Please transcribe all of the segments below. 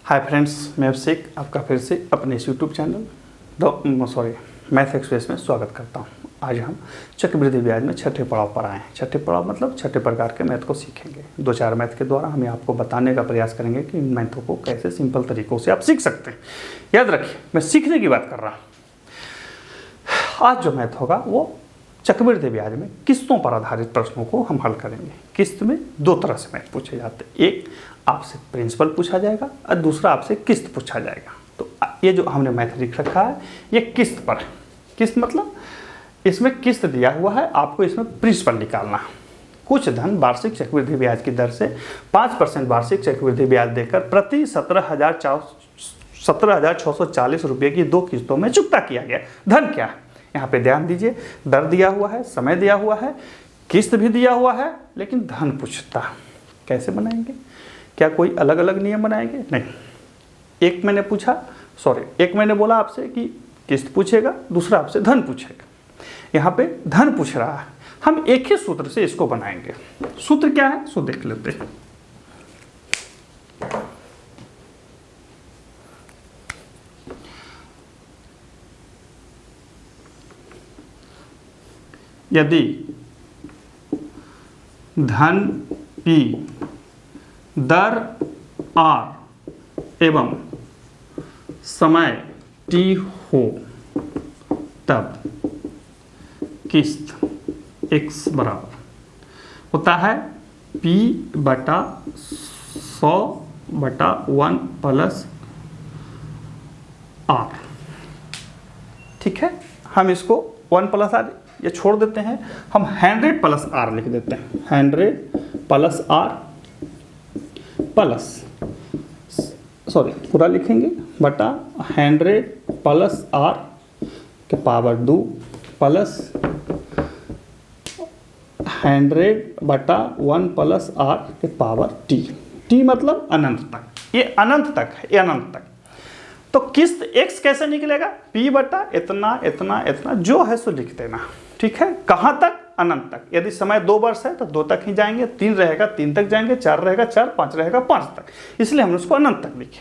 Hi friends, मैं अभिषेक आपका फिर से अपने इस यूट्यूब चैनल मैथ एक्सप्रेस में स्वागत करता हूं। आज हम चक्रवृद्धि ब्याज में छठे पड़ाव पर आए हैं। छठे पड़ाव मतलब छठे प्रकार के मैथ को सीखेंगे। 2-4 मैथ के द्वारा हम आपको बताने का प्रयास करेंगे कि इन मैथों को कैसे सिंपल तरीक़ों से आप सीख सकते हैं। याद रखिए, मैं सीखने की बात कर रहा हूँ। आज जो मैथ होगा वो चक्रवृद्धि ब्याज में किस्तों पर आधारित प्रश्नों को हम हल करेंगे। किस्त में 2 तरह से मैथ पूछे जाते हैं, एक आपसे प्रिंसिपल पूछा जाएगा और दूसरा आपसे किस्त पूछा जाएगा। तो ये जो हमने मैथ लिख रखा है ये किस्त पर है। किस्त मतलब इसमें किस्त दिया हुआ है, आपको इसमें प्रिंसिपल निकालना है। कुछ धन वार्षिक चक्रवृद्धि ब्याज की दर से 5% वार्षिक चक्रवृद्धि ब्याज देकर प्रति 17,640 रुपये की 2 किस्तों में चुकता किया गया। धन क्या है यहाँ पे ध्यान दीजिए, दर दिया हुआ है, समय दिया हुआ है, किस्त भी दिया हुआ है, लेकिन धन पूछता। कैसे बनाएंगे? क्या कोई अलग अलग नियम बनाएंगे? नहीं। एक मैंने बोला आपसे कि किस्त पूछेगा, दूसरा आपसे धन पूछेगा। यहाँ पे धन पूछ रहा है, हम एक ही सूत्र से इसको बनाएंगे। सूत्र क्या है सो देख लेते हैं। यदि धन P दर R एवं समय T हो तब किस्त X बराबर होता है P/100/1 प्लस R। ठीक है, हम इसको 1 प्लस R ये छोड़ देते हैं, हम 100 प्लस R लिख देते हैं। 100 प्लस R प्लस पूरा लिखेंगे बटा 100 प्लस R के पावर 2 प्लस 100/1 प्लस R के पावर T। T मतलब अनंत तक, ये अनंत तक है, ये अनंत तक। तो किस्त X कैसे निकलेगा? P बटा इतना इतना इतना जो है सो लिख देना। ठीक है, कहाँ तक? अनंत तक। यदि समय 2 वर्ष है तो 2 तक ही जाएंगे, 3 रहेगा 3 तक जाएंगे, 4 रहेगा 4, 5 रहेगा 5 तक, इसलिए हमने उसको अनंत तक लिखे।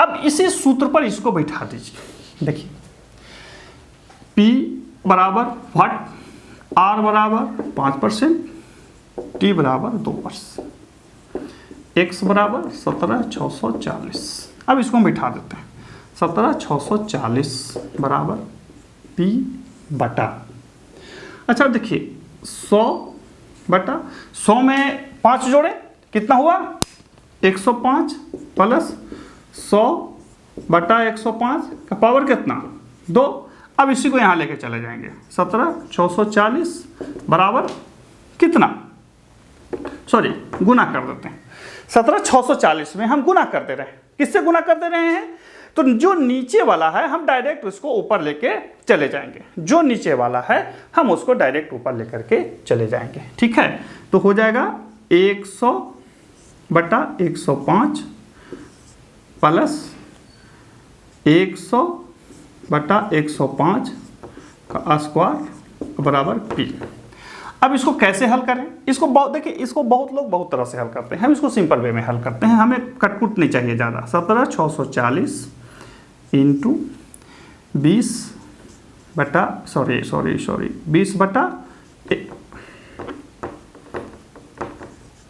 अब इसी सूत्र पर इसको बैठा दीजिए। देखिए P बराबर व्हाट, R बराबर 5%, T बराबर 2 वर्ष, X बराबर 17,640। अब इसको हम बैठा देते हैं। 17,640 बराबर P बटा, अच्छा देखिए 100/100 में 5 जोड़े कितना हुआ? 105 प्लस 100/105 का पावर कितना? 2। अब इसी को यहाँ लेके चले जाएंगे। 17,640 बराबर कितना? गुना कर देते हैं। 17,640 में हम गुना कर दे रहे हैं। किससे गुना कर दे रहे हैं? तो जो नीचे वाला है हम डायरेक्ट उसको ऊपर लेके चले जाएंगे। जो नीचे वाला है हम उसको डायरेक्ट ऊपर लेकर के चले जाएंगे। ठीक है, तो हो जाएगा 100/105 प्लस 100/105 का स्क्वायर बराबर P। अब इसको कैसे हल करें? इसको बहुत लोग बहुत तरह से हल करते हैं, हम इसको सिंपल वे में हल करते हैं। हमें कटकुट नहीं चाहिए ज़्यादा। 17,640 इंटू 20 बटा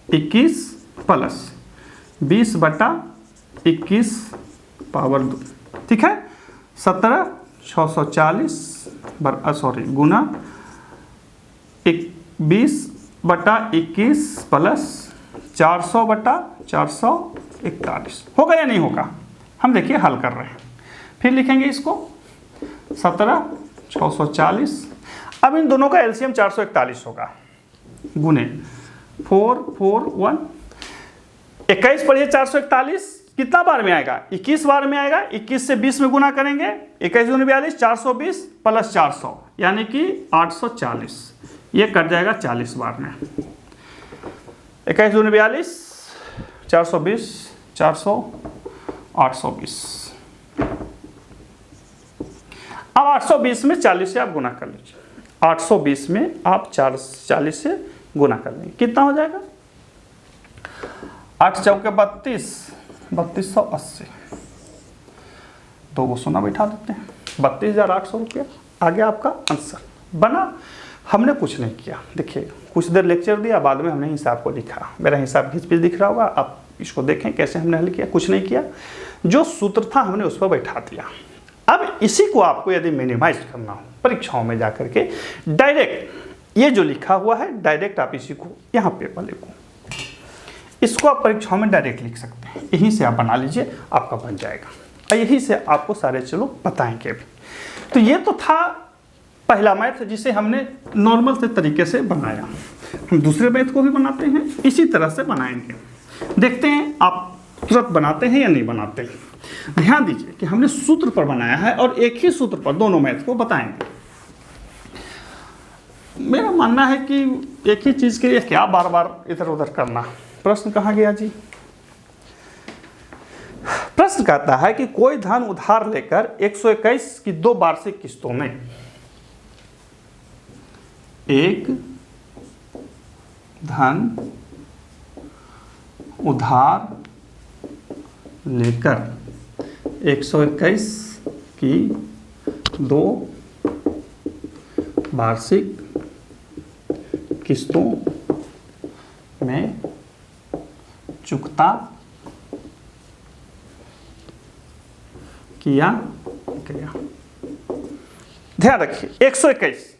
21 प्लस 20/21 पावर 2। ठीक है, 17,640 गुना 20/21 प्लस 400/441 होगा या नहीं होगा? हम देखिए हल कर रहे हैं, फिर लिखेंगे इसको 17,640। अब इन दोनों का एलसीएम 441 होगा, गुने 441 21 पढ़िए 441 कितना बार में आएगा? 21 बार में आएगा। 21 से 20 में गुना करेंगे, 21 दूनी 42, 420 प्लस 400 यानी कि 840। ये कट जाएगा 40 बार में। 21 दूनी 42, 420, 400, 820। अब 820 में 40 से आप गुना कर लीजिए। 820 में आप 40 से गुना कर लेंगे, कितना हो जाएगा? 8 चौके 32, 3280। तो वो सोना बैठा देते हैं। 32,800 रुपया आ गया आपका आंसर बना। हमने कुछ नहीं किया। देखिए कुछ देर लेक्चर दिया, बाद में हमने हिसाब को लिखा। मेरा हिसाब घिच पिच दिख रहा होगा, आप इसको देखें कैसे हमने हल किया। कुछ नहीं किया, जो सूत्र था हमने उस पर बैठा दिया। अब इसी को आपको यदि मिनिमाइज करना हो परीक्षाओं में जाकर के, डायरेक्ट ये जो लिखा हुआ है डायरेक्ट आप इसी को यहाँ पेपर लिखो, इसको आप परीक्षाओं में डायरेक्ट लिख सकते हैं। यहीं से आप बना लीजिए, आपका बन जाएगा और यहीं से आपको सारे चलो बताएंगे भी। तो ये तो था पहला मैथ जिसे हमने नॉर्मल से तरीके से बनाया। हम दूसरे मैथ को भी बनाते हैं, इसी तरह से बनाएंगे। देखते हैं आप तुरंत बनाते हैं या नहीं बनाते हैं। ध्यान दीजिए कि हमने सूत्र पर बनाया है और एक ही सूत्र पर दोनों मैथ को बताएंगे। मेरा मानना है कि एक ही चीज़ के लिए क्या बार बार इधर उधर करना। प्रश्न कहाँ गया जी? प्रश्न कहता है कि कोई धन उधार लेकर 121 की 2 वार्षिक किस्तों में एक धन उधार लेकर 121 की 2 वार्षिक किस्तों में चुकता किया गया। ध्यान रखिए 121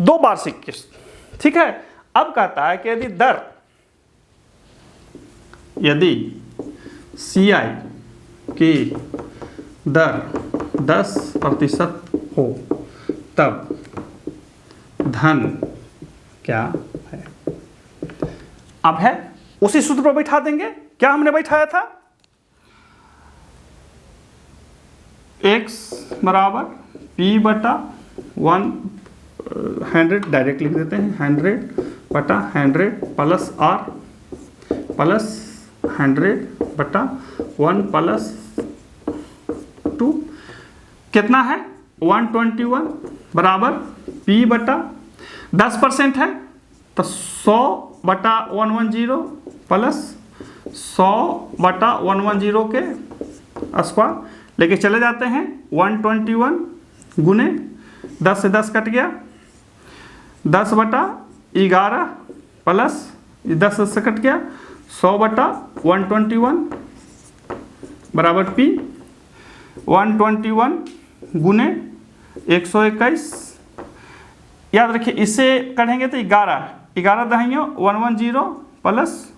2 वार्षिक किस्त, ठीक है। अब कहता है कि यदि CI की दर 10% हो तब धन क्या है। अब है उसी सूत्र पर बैठा देंगे। क्या हमने बैठाया था? x बराबर P/100 डायरेक्ट लिख देते हैं, 100/100 प्लस R प्लस 100/1 प्लस 2 कितना है 121 बराबर P/10% है तो 100/110 प्लस 100/110 के स्क्वायर लेके चले जाते हैं। 121 गुने 10 से 10 कट गया, 10/11 प्लस 10 से कट गया 100/121 बराबर P। 121 गुने 121, याद रखिए इससे करेंगे तो 11 दहेंगे 110 प्लस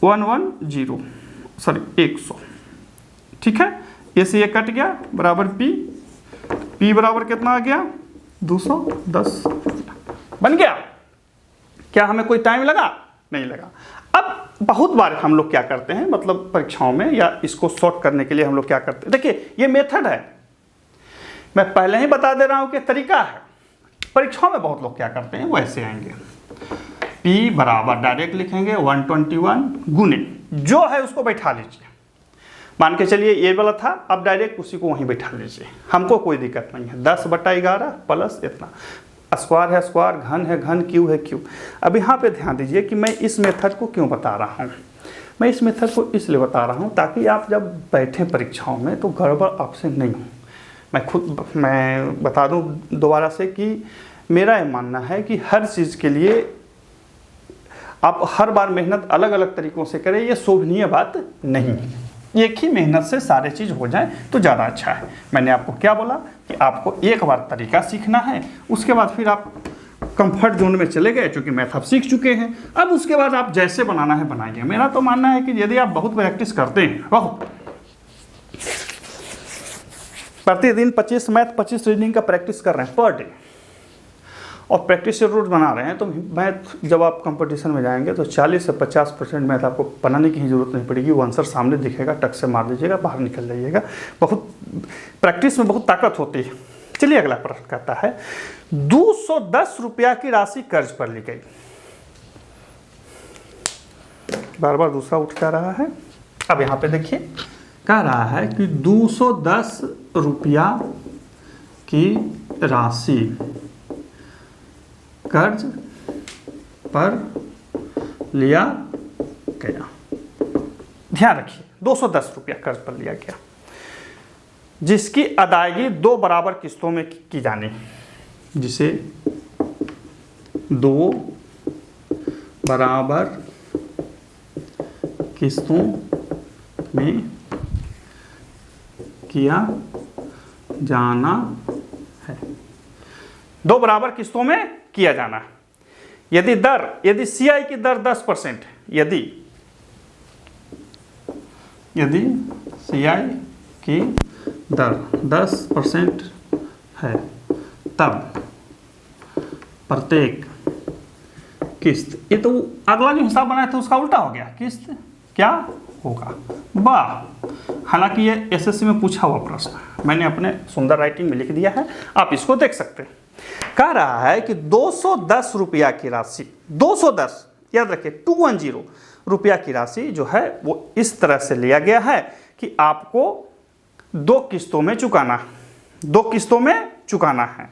100, ठीक है। इससे ये कट गया बराबर P बराबर कितना आ गया 210 बन गया। क्या हमें कोई टाइम लगा? नहीं लगा। अब बहुत बार हम लोग क्या करते हैं, मतलब परीक्षाओं में या इसको सॉर्ट करने के लिए हम लोग क्या करते हैं, देखिए ये मेथड है, मैं पहले ही बता दे रहा हूं कि तरीका है। परीक्षाओं में बहुत लोग क्या करते हैं, वैसे आएंगे P बराबर डायरेक्ट लिखेंगे 121 गुने जो है उसको बैठा लीजिए। मान के चलिए ये वाला था, अब डायरेक्ट उसी को वहीं बैठा लीजिए, हमको कोई दिक्कत नहीं है। 10/11 प्लस इतना, स्क्वायर है स्क्वायर, घन है घन, क्यू है क्यू। अब यहाँ पे ध्यान दीजिए कि मैं इस मेथड को क्यों बता रहा हूँ। मैं इस मेथड को इसलिए बता रहा हूँ ताकि आप जब बैठें परीक्षाओं में तो गड़बड़ आपसे नहीं हो। मैं बता दूँ दोबारा से कि मेरा ये मानना है कि हर चीज़ के लिए आप हर बार मेहनत अलग अलग तरीक़ों से करें, ये शोभनीय बात नहीं है। एक ही मेहनत से सारे चीज़ हो जाए तो ज़्यादा अच्छा है। मैंने आपको क्या बोला कि आपको एक बार तरीका सीखना है, उसके बाद फिर आप कंफर्ट जोन में चले गए, चूँकि मैथ आप सीख चुके हैं। अब उसके बाद आप जैसे बनाना है बनाइए। मेरा तो मानना है कि यदि आप बहुत प्रैक्टिस करते हैं, बहुत प्रतिदिन 25 मैथ 25 रीडिंग का प्रैक्टिस कर रहे हैं पर डे, और प्रैक्टिस से रोज बना रहे हैं, तो मैथ जब आप कंपटीशन में जाएंगे तो 40 से 50% मैथ आपको बनाने की ही जरूरत नहीं पड़ेगी। वो आंसर सामने दिखेगा, टक से मार दीजिएगा, बाहर निकल जाइएगा। बहुत प्रैक्टिस में बहुत ताकत होती है। चलिए अगला प्रश्न कहता है 210 रुपया की राशि कर्ज पर ली गई। बार बार दूसरा उठ जा रहा है। अब यहाँ पे देखिए कह रहा है कि 210 रुपया की राशि कर्ज पर लिया गया। ध्यान रखिए 210 रुपया कर्ज पर लिया गया। जिसकी अदायगी 2 बराबर किस्तों में की जानी, जिसे 2 बराबर किस्तों में किया जाना है। 2 बराबर किस्तों में किया जाना है। यदि सीआई की दर 10%, यदि सीआई की दर 10% है, तब प्रत्येक किस्त, ये तो अगला जो हिसाब बनाया था उसका उल्टा हो गया, किस्त क्या होगा, वाह। हालांकि ये एसएससी में पूछा हुआ प्रश्न, मैंने अपने सुंदर राइटिंग में लिख दिया है, आप इसको देख सकते हैं। कह रहा है कि 210 रुपया की राशि, 210 याद रखिए 210 रुपया की राशि जो है वो इस तरह से लिया गया है कि आपको 2 किस्तों में चुकाना है।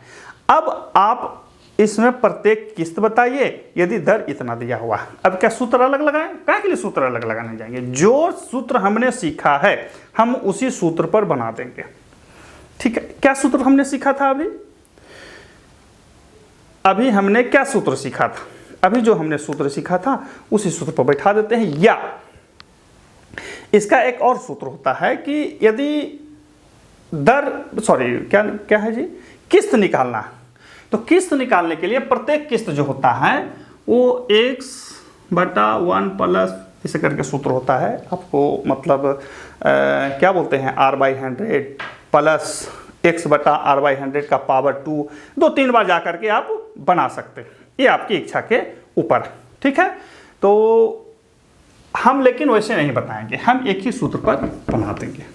अब आप इसमें प्रत्येक किस्त बताइए, यदि दर इतना दिया हुआ है। अब क्या सूत्र अलग लगाएं? क्या के लिए सूत्र अलग लगाने जाएंगे? जो सूत्र हमने सीखा है हम उसी सूत्र पर बना देंगे, ठीक है। क्या सूत्र हमने सीखा था? अभी हमने क्या सूत्र सीखा था? अभी जो हमने सूत्र सीखा था उसी सूत्र पर बैठा देते हैं। या इसका एक और सूत्र होता है कि यदि क्या है जी, किस्त निकालना है, तो किस्त निकालने के लिए प्रत्येक किस्त जो होता है वो x/1 प्लस इसे करके सूत्र होता है। आपको मतलब क्या बोलते हैं, r/100 प्लस x/r/100 का पावर 2, 2-3 बार जा करके आप बना सकते हैं, ये आपकी इच्छा के ऊपर, ठीक है। तो हम लेकिन वैसे नहीं बताएंगे, हम एक ही सूत्र पर बना देंगे,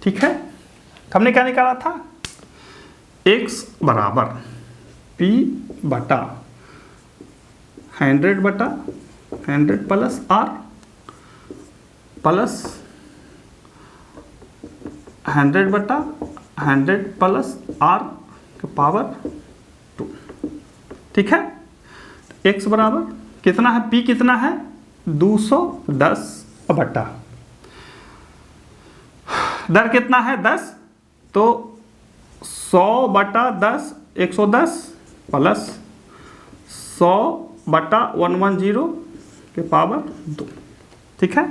ठीक है। हमने क्या निकाला था? x बराबर P/100 plus r plus 100/100 plus r का पावर 2, ठीक है। x बराबर कितना है? P कितना है? 210/, दर कितना है? 10, तो 100/10 110 प्लस 100/110 के पावर 2, ठीक है।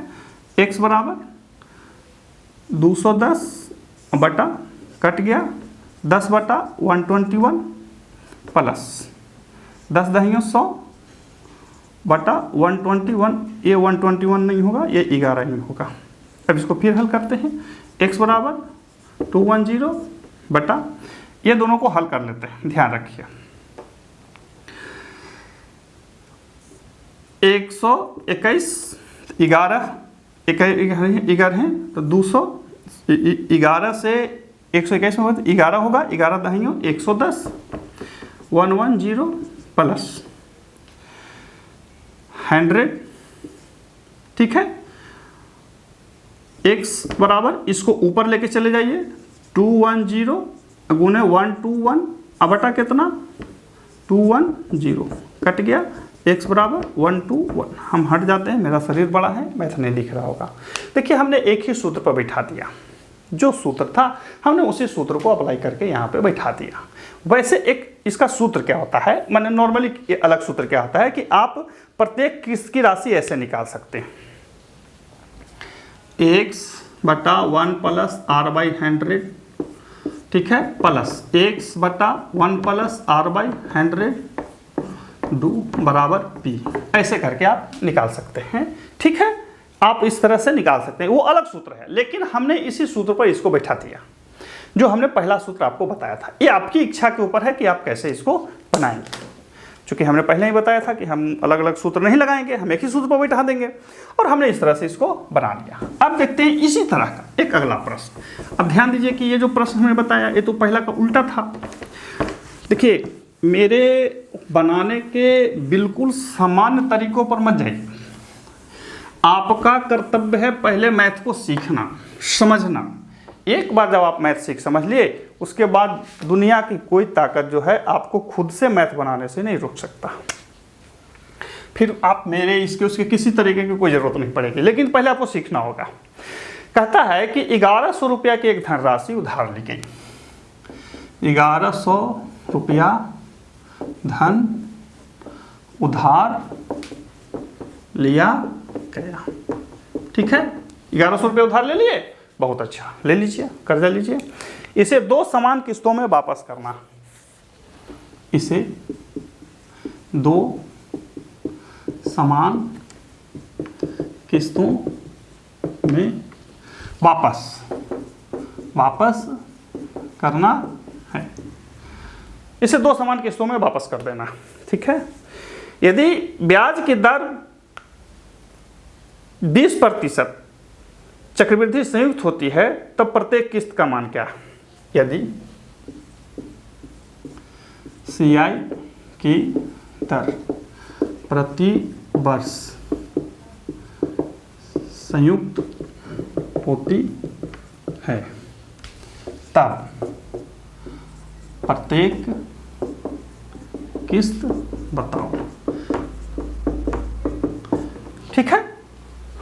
x बराबर 210 कट गया 10/121 प्लस 10 दहियों 100/121, ये 121 नहीं होगा, ये 11 ही होगा। अब इसको फिर हल करते हैं। x बराबर 210 ये दोनों को हल कर लेते हैं, ध्यान रखिए। 121 11 हैं तो 211 से 121 में 11 होगा, 11 दहियों 110 110 प्लस 100, ठीक है। x बराबर इसको ऊपर लेके चले जाइए, 210 गुने 121 बटा कितना 210 कट गया, x बराबर 121। हम हट जाते हैं, मेरा शरीर बड़ा है, मैथ नहीं दिख रहा होगा। देखिए हमने एक ही सूत्र पर बैठा दिया, जो सूत्र था हमने उसी सूत्र को अप्लाई करके यहाँ पे बैठा दिया। वैसे एक इसका सूत्र क्या होता है, माने नॉर्मली अलग सूत्र क्या होता है कि आप प्रत्येक किस्त की राशि ऐसे निकाल सकते हैं, x/1 प्लस r/100, ठीक है, प्लस x/1 प्लस r/100 2 बराबर p, ऐसे करके आप निकाल सकते हैं, ठीक है। आप इस तरह से निकाल सकते हैं, वो अलग सूत्र है, लेकिन हमने इसी सूत्र पर इसको बैठा दिया, जो हमने पहला सूत्र आपको बताया था। ये आपकी इच्छा के ऊपर है कि आप कैसे इसको बनाएंगे। चूंकि हमने पहले ही बताया था कि हम अलग अलग सूत्र नहीं लगाएंगे, हम एक ही सूत्र पर बैठा देंगे, और हमने इस तरह से इसको बना लिया। अब देखते हैं इसी तरह का एक अगला प्रश्न। अब ध्यान दीजिए कि ये जो प्रश्न हमने बताया ये तो पहला का उल्टा था। देखिए मेरे बनाने के बिल्कुल सामान्य तरीकों पर मत जाइए। आपका कर्तव्य है पहले मैथ को सीखना, समझना। एक बार जब आप मैथ सीख समझ लिए, उसके बाद दुनिया की कोई ताकत जो है आपको खुद से मैथ बनाने से नहीं रोक सकता। फिर आप मेरे इसके उसके किसी तरीके की कोई ज़रूरत नहीं पड़ेगी, लेकिन पहले आपको सीखना होगा। कहता है कि 1100 रुपया की एक धनराशि उधार ली गई। 1100 रुपया धन उधार लिया गया। ठीक है, 1100 रुपये उधार ले लिए, बहुत अच्छा, ले लीजिए, कर्जा लीजिए। इसे 2 समान किस्तों में वापस करना। इसे 2 समान किस्तों में वापस करना है। इसे 2 समान किस्तों में वापस कर देना। ठीक है, यदि ब्याज की दर 20% चक्रवृद्धि संयुक्त होती है तब प्रत्येक किस्त का मान क्या है? यदि CI की दर प्रति वर्ष संयुक्त होती है तब प्रत्येक किस्त बताओ। ठीक है,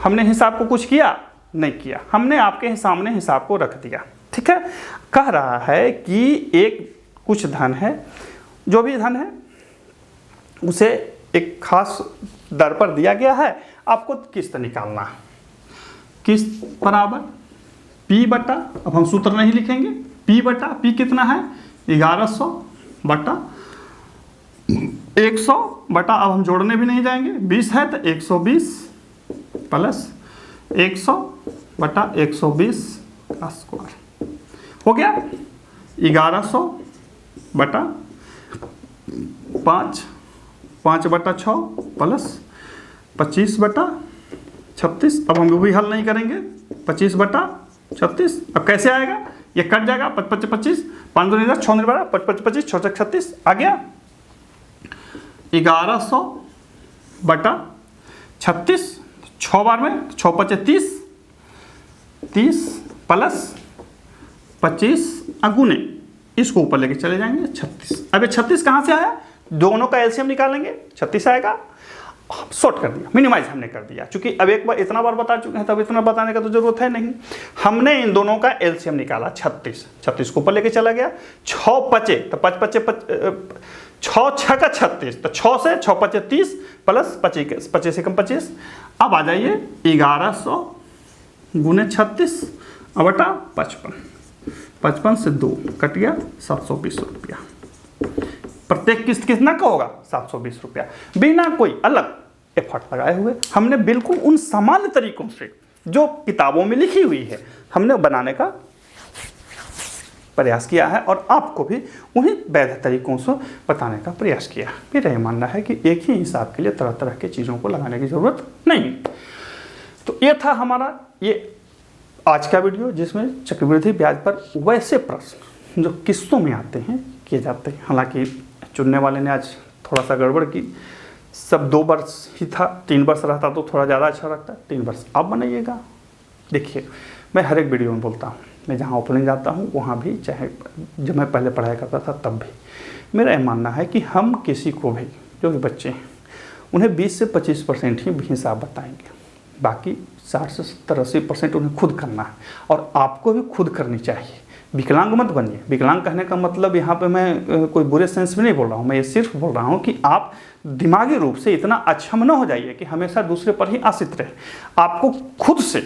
हमने हिसाब को कुछ किया नहीं किया, हमने आपके सामने हिसाब को रख दिया। ठीक है, कह रहा है कि एक कुछ धन है, जो भी धन है उसे एक खास दर पर दिया गया है, आपको किस्त निकालना है। किस्त बराबर P बटा, अब हम सूत्र नहीं लिखेंगे, P बटा P कितना है 1100 बटा 100 बटा, अब हम जोड़ने भी नहीं जाएंगे, 20 है तो 120 प्लस 100 बटा 120 का स्क्वायर हो गया 1100 बटा 5 बटा 6 प्लस 25 बटा 36। अब हम भी हल नहीं करेंगे, 25 बटा 36 अब कैसे आएगा, ये कट जाएगा, 25 25 5 2 10 6 12 25 25 6 36 आ गया 1100 बटा 36, 6 बार में 6 25 30 प्लस 25 अगुने, इसको ऊपर लेके चले जाएंगे 36। अब ये 36 कहाँ से आया, दोनों का एलसीएम निकालेंगे 36 आएगा। शॉर्ट कर दिया, मिनिमाइज हमने कर दिया, क्योंकि अब एक बार इतना बार बता चुके हैं तब इतना बताने का तो जरूरत है नहीं। हमने इन दोनों का एलसीएम निकाला 36 को ऊपर लेके चला गया, 6 बचे तो 6 6 का 36, तो 6 से 6 5 30 प्लस 25 से कम 25। अब आ जाइए 1100 गुने 36 बटा 55 से 2 कट गया 720 रुपया। प्रत्येक किस्त कितना का होगा 720 रुपया, बिना कोई अलग एफर्ट लगाए हुए हमने बिल्कुल उन सामान्य तरीकों से जो किताबों में लिखी हुई है हमने बनाने का प्रयास किया है और आपको भी उन्हीं वैध तरीकों से बताने का प्रयास किया। मेरा यह मानना है कि एक ही हिसाब के लिए तरह तरह के चीज़ों को लगाने की ज़रूरत नहीं। तो ये था हमारा ये आज का वीडियो, जिसमें चक्रवृद्धि ब्याज पर वैसे प्रश्न जो किस्तों में आते हैं किए जाते हैं। हालांकि चुनने वाले ने आज थोड़ा सा गड़बड़ की, सब 2 वर्ष ही था, 3 वर्ष रहता तो थोड़ा ज़्यादा अच्छा लगता। 3 वर्ष आप बनाइएगा। देखिए, मैं हर एक वीडियो में बोलता हूँ, मैं जहाँ ओपनिंग जाता हूँ वहाँ भी, चाहे जब मैं पहले पढ़ाई करता था तब भी, मेरा यह मानना है कि हम किसी को भी, जो भी बच्चे हैं उन्हें 20 से 25% ही हिसाब बताएंगे, बाकी 60 से 70 80% उन्हें खुद करना है और आपको भी खुद करनी चाहिए। विकलांग मत बनिए। विकलांग कहने का मतलब यहाँ पे मैं कोई बुरे सेंस में नहीं बोल रहा हूँ, मैं ये सिर्फ बोल रहा हूँ कि आप दिमागी रूप से इतना अक्षम न हो जाइए कि हमेशा दूसरे पर ही आश्रित रहे। आपको खुद से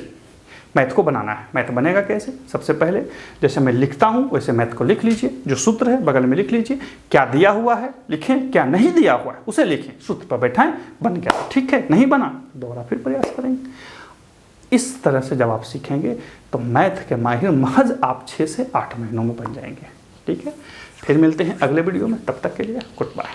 मैथ को बनाना है। मैथ बनेगा कैसे, सबसे पहले जैसे मैं लिखता हूँ वैसे मैथ को लिख लीजिए, जो सूत्र है बगल में लिख लीजिए, क्या दिया हुआ है लिखें, क्या नहीं दिया हुआ है उसे लिखें, सूत्र पर बैठाएं, बन गया ठीक है, नहीं बना दोबारा फिर प्रयास करेंगे। इस तरह से जब आप सीखेंगे तो मैथ के माहिर महज आप 6 से 8 महीनों में बन जाएंगे। ठीक है, फिर मिलते हैं अगले वीडियो में, तब तक के लिए गुड बाय।